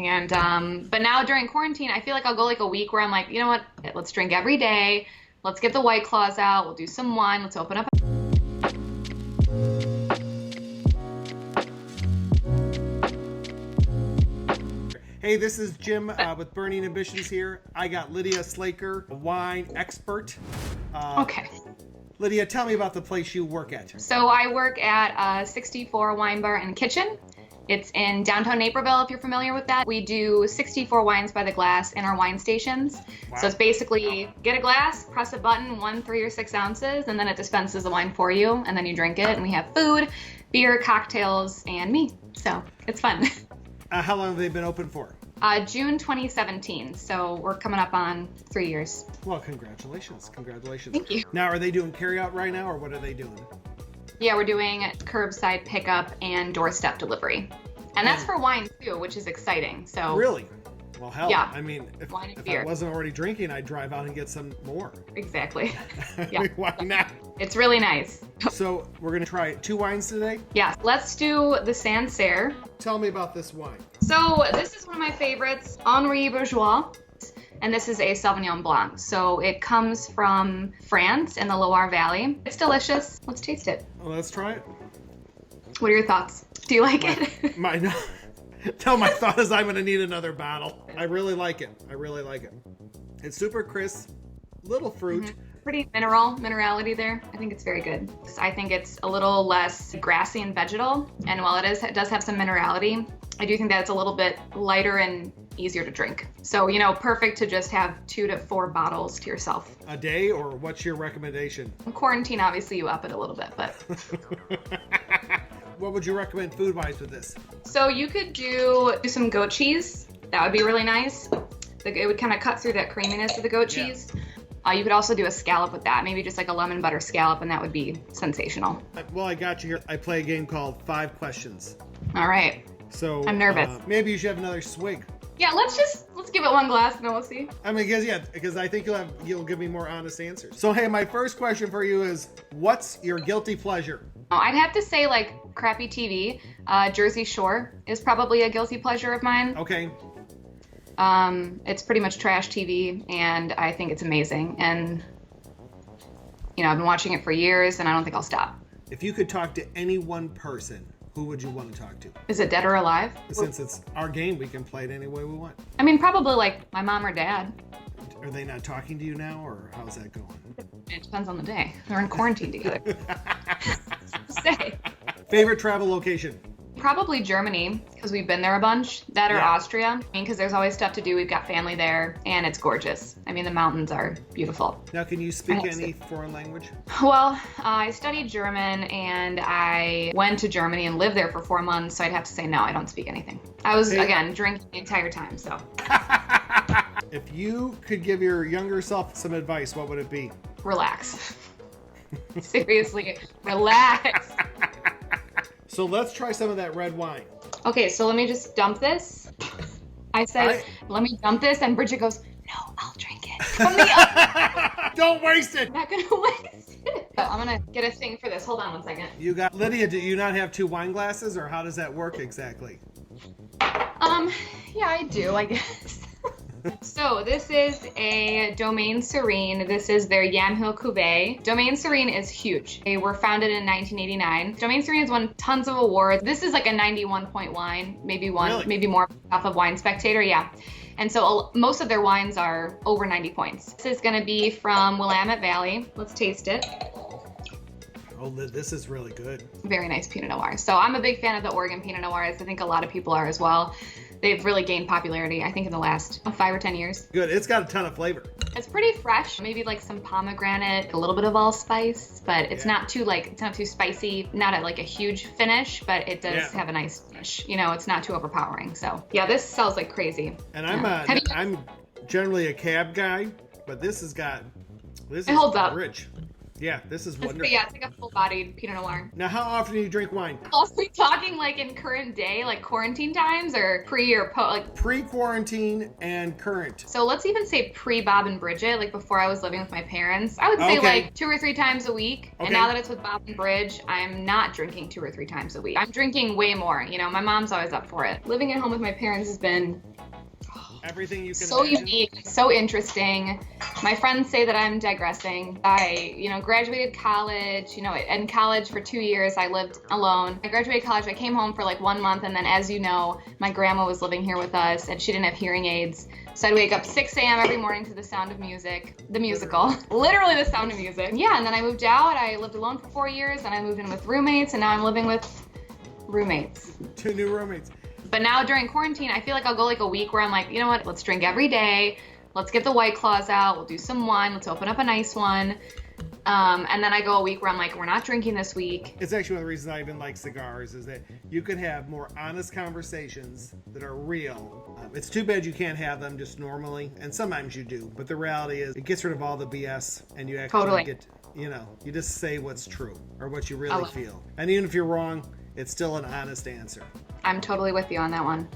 And but now during quarantine, I feel like I'll go like a week where I'm like, you know what? Let's drink every day. Let's get the White Claws out. We'll do some wine. Let's open up. Hey, this is Jim with Burning Ambitions here. I got Lydia Slaker, a wine expert. Okay. Lydia, tell me about the place you work at. So I work at 64 Wine Bar and Kitchen. It's in downtown Naperville, if you're familiar with that. We do 64 wines by the glass in our wine stations. Wow. So it's basically get a glass, press a button, 1, 3, or 6 ounces, and then it dispenses the wine for you, and then you drink it. And we have food, beer, cocktails, and me. So it's fun. How long have they been open for? June 2017. So we're coming up on 3 years. Well, congratulations. Congratulations. Thank you. Now, are they doing carryout right now, or what are they doing? Yeah, we're doing curbside pickup and doorstep delivery. And that's for wine too, which is exciting. So really? Well, hell, yeah. I mean, if beer. I wasn't already drinking, I'd drive out and get some more. Exactly. Yeah. Why not? It's really nice. So we're going to try 2 wines today? Yeah. Let's do the Sancerre. Tell me about this wine. So this is one of my favorites, Henri Bourgeois. And this is a Sauvignon Blanc. So it comes from France in the Loire Valley. It's delicious. Let's taste it. Well, let's try it. What are your thoughts? Do you like it? My thought is I'm going to need another bottle. I really like it. I really like it. It's super crisp, little fruit. Mm-hmm. Pretty minerality there. I think it's very good. I think it's a little less grassy and vegetal. And while it does have some minerality, I do think that it's a little bit lighter and easier to drink. So, perfect to just have 2 to 4 bottles to yourself. A day, or what's your recommendation? In quarantine, obviously you up it a little bit, but. What would you recommend food-wise with this? So you could do some goat cheese. That would be really nice. It would kind of cut through that creaminess of the goat cheese. You could also do a scallop with that. Maybe just like a lemon butter scallop, and that would be sensational. Well, I got you here. I play a game called 5 Questions. All right. So I'm nervous. Maybe you should have another swig. Yeah, let's give it one glass and then we'll see. I mean, because I think you'll give me more honest answers. So hey, my first question for you is, what's your guilty pleasure? I'd have to say like crappy TV. Jersey Shore is probably a guilty pleasure of mine. Okay. It's pretty much trash TV, and I think it's amazing. And I've been watching it for years, and I don't think I'll stop. If you could talk to any one person, who would you want to talk to? Is it dead or alive? Since it's our game, we can play it any way we want. I mean, probably like my mom or dad. Are they not talking to you now, or how's that going? It depends on the day. They're in quarantine together. Stay. Favorite travel location? Probably Germany, because we've been there a bunch. That or Austria. I mean, because there's always stuff to do. We've got family there, and it's gorgeous. I mean, the mountains are beautiful. Now, can you speak any foreign language? Well, I studied German, and I went to Germany and lived there for 4 months, so I'd have to say no, I don't speak anything. I was, again, drinking the entire time, so. If you could give your younger self some advice, what would it be? Relax. Seriously, relax. So let's try some of that red wine. Okay, so let me just dump this. I said, let me dump this, and Bridget goes, no, I'll drink it. From the other. Don't waste it. I'm not going to waste it. I'm going to get a thing for this. Hold on one second. Lydia, do you not have 2 wine glasses, or how does that work exactly? Yeah, I do, I guess. So this is a Domaine Serene. This is their Yamhill Cuvée. Domaine Serene is huge. They were founded in 1989. Domaine Serene has won tons of awards. This is like a 91-point wine, maybe more off of Wine Spectator, yeah. And so most of their wines are over 90 points. This is gonna be from Willamette Valley. Let's taste it. Oh, this is really good. Very nice Pinot Noir. So I'm a big fan of the Oregon Pinot Noirs. I think a lot of people are as well. They've really gained popularity, I think, in the last 5 or 10 years. Good. It's got a ton of flavor. It's pretty fresh. Maybe like some pomegranate, a little bit of allspice, but it's not too spicy. Not at like a huge finish, but it does have a nice finish. It's not too overpowering. So yeah, this sells like crazy. And I'm generally a cab guy, but this is holds up. rich. Yeah, this is But wonderful. yeah, it's like a full-bodied Pinot Noir. Now, how often do you drink wine? Are we talking like in current day, like quarantine times, or pre or post? Like, Pre-quarantine and current. so let's even say pre-Bob and Bridget, like before I was living with my parents. I would say Okay. like 2 or 3 times a week. Okay. And now that it's with Bob and Bridge, I'm not drinking 2 or 3 times a week. I'm drinking way more. You know, my mom's always up for it. Living at home with my parents has been Everything you can so imagine. unique, so interesting. My friends say that I'm digressing. I, graduated college. In college for 2 years, I lived alone. I graduated college. I came home for like 1 month, and then, as you know, my grandma was living here with us, and she didn't have hearing aids. So I'd wake up 6 a.m. every morning to the Sound of Music, the musical, literally the Sound of Music. Yeah, and then I moved out. I lived alone for 4 years, and I moved in with roommates, and now I'm living with roommates. 2 new roommates. But now during quarantine, I feel like I'll go like a week where I'm like, you know what, let's drink every day. Let's get the White Claws out. We'll do some wine. Let's open up a nice one. And then I go a week where I'm like, we're not drinking this week. It's actually one of the reasons I even like cigars is that you can have more honest conversations that are real. It's too bad you can't have them just normally, and sometimes you do. But the reality is it gets rid of all the BS, and you actually Totally. get, you just say what's true or what you I really love it. feel. And even if you're wrong, it's still an honest answer. I'm totally with you on that one.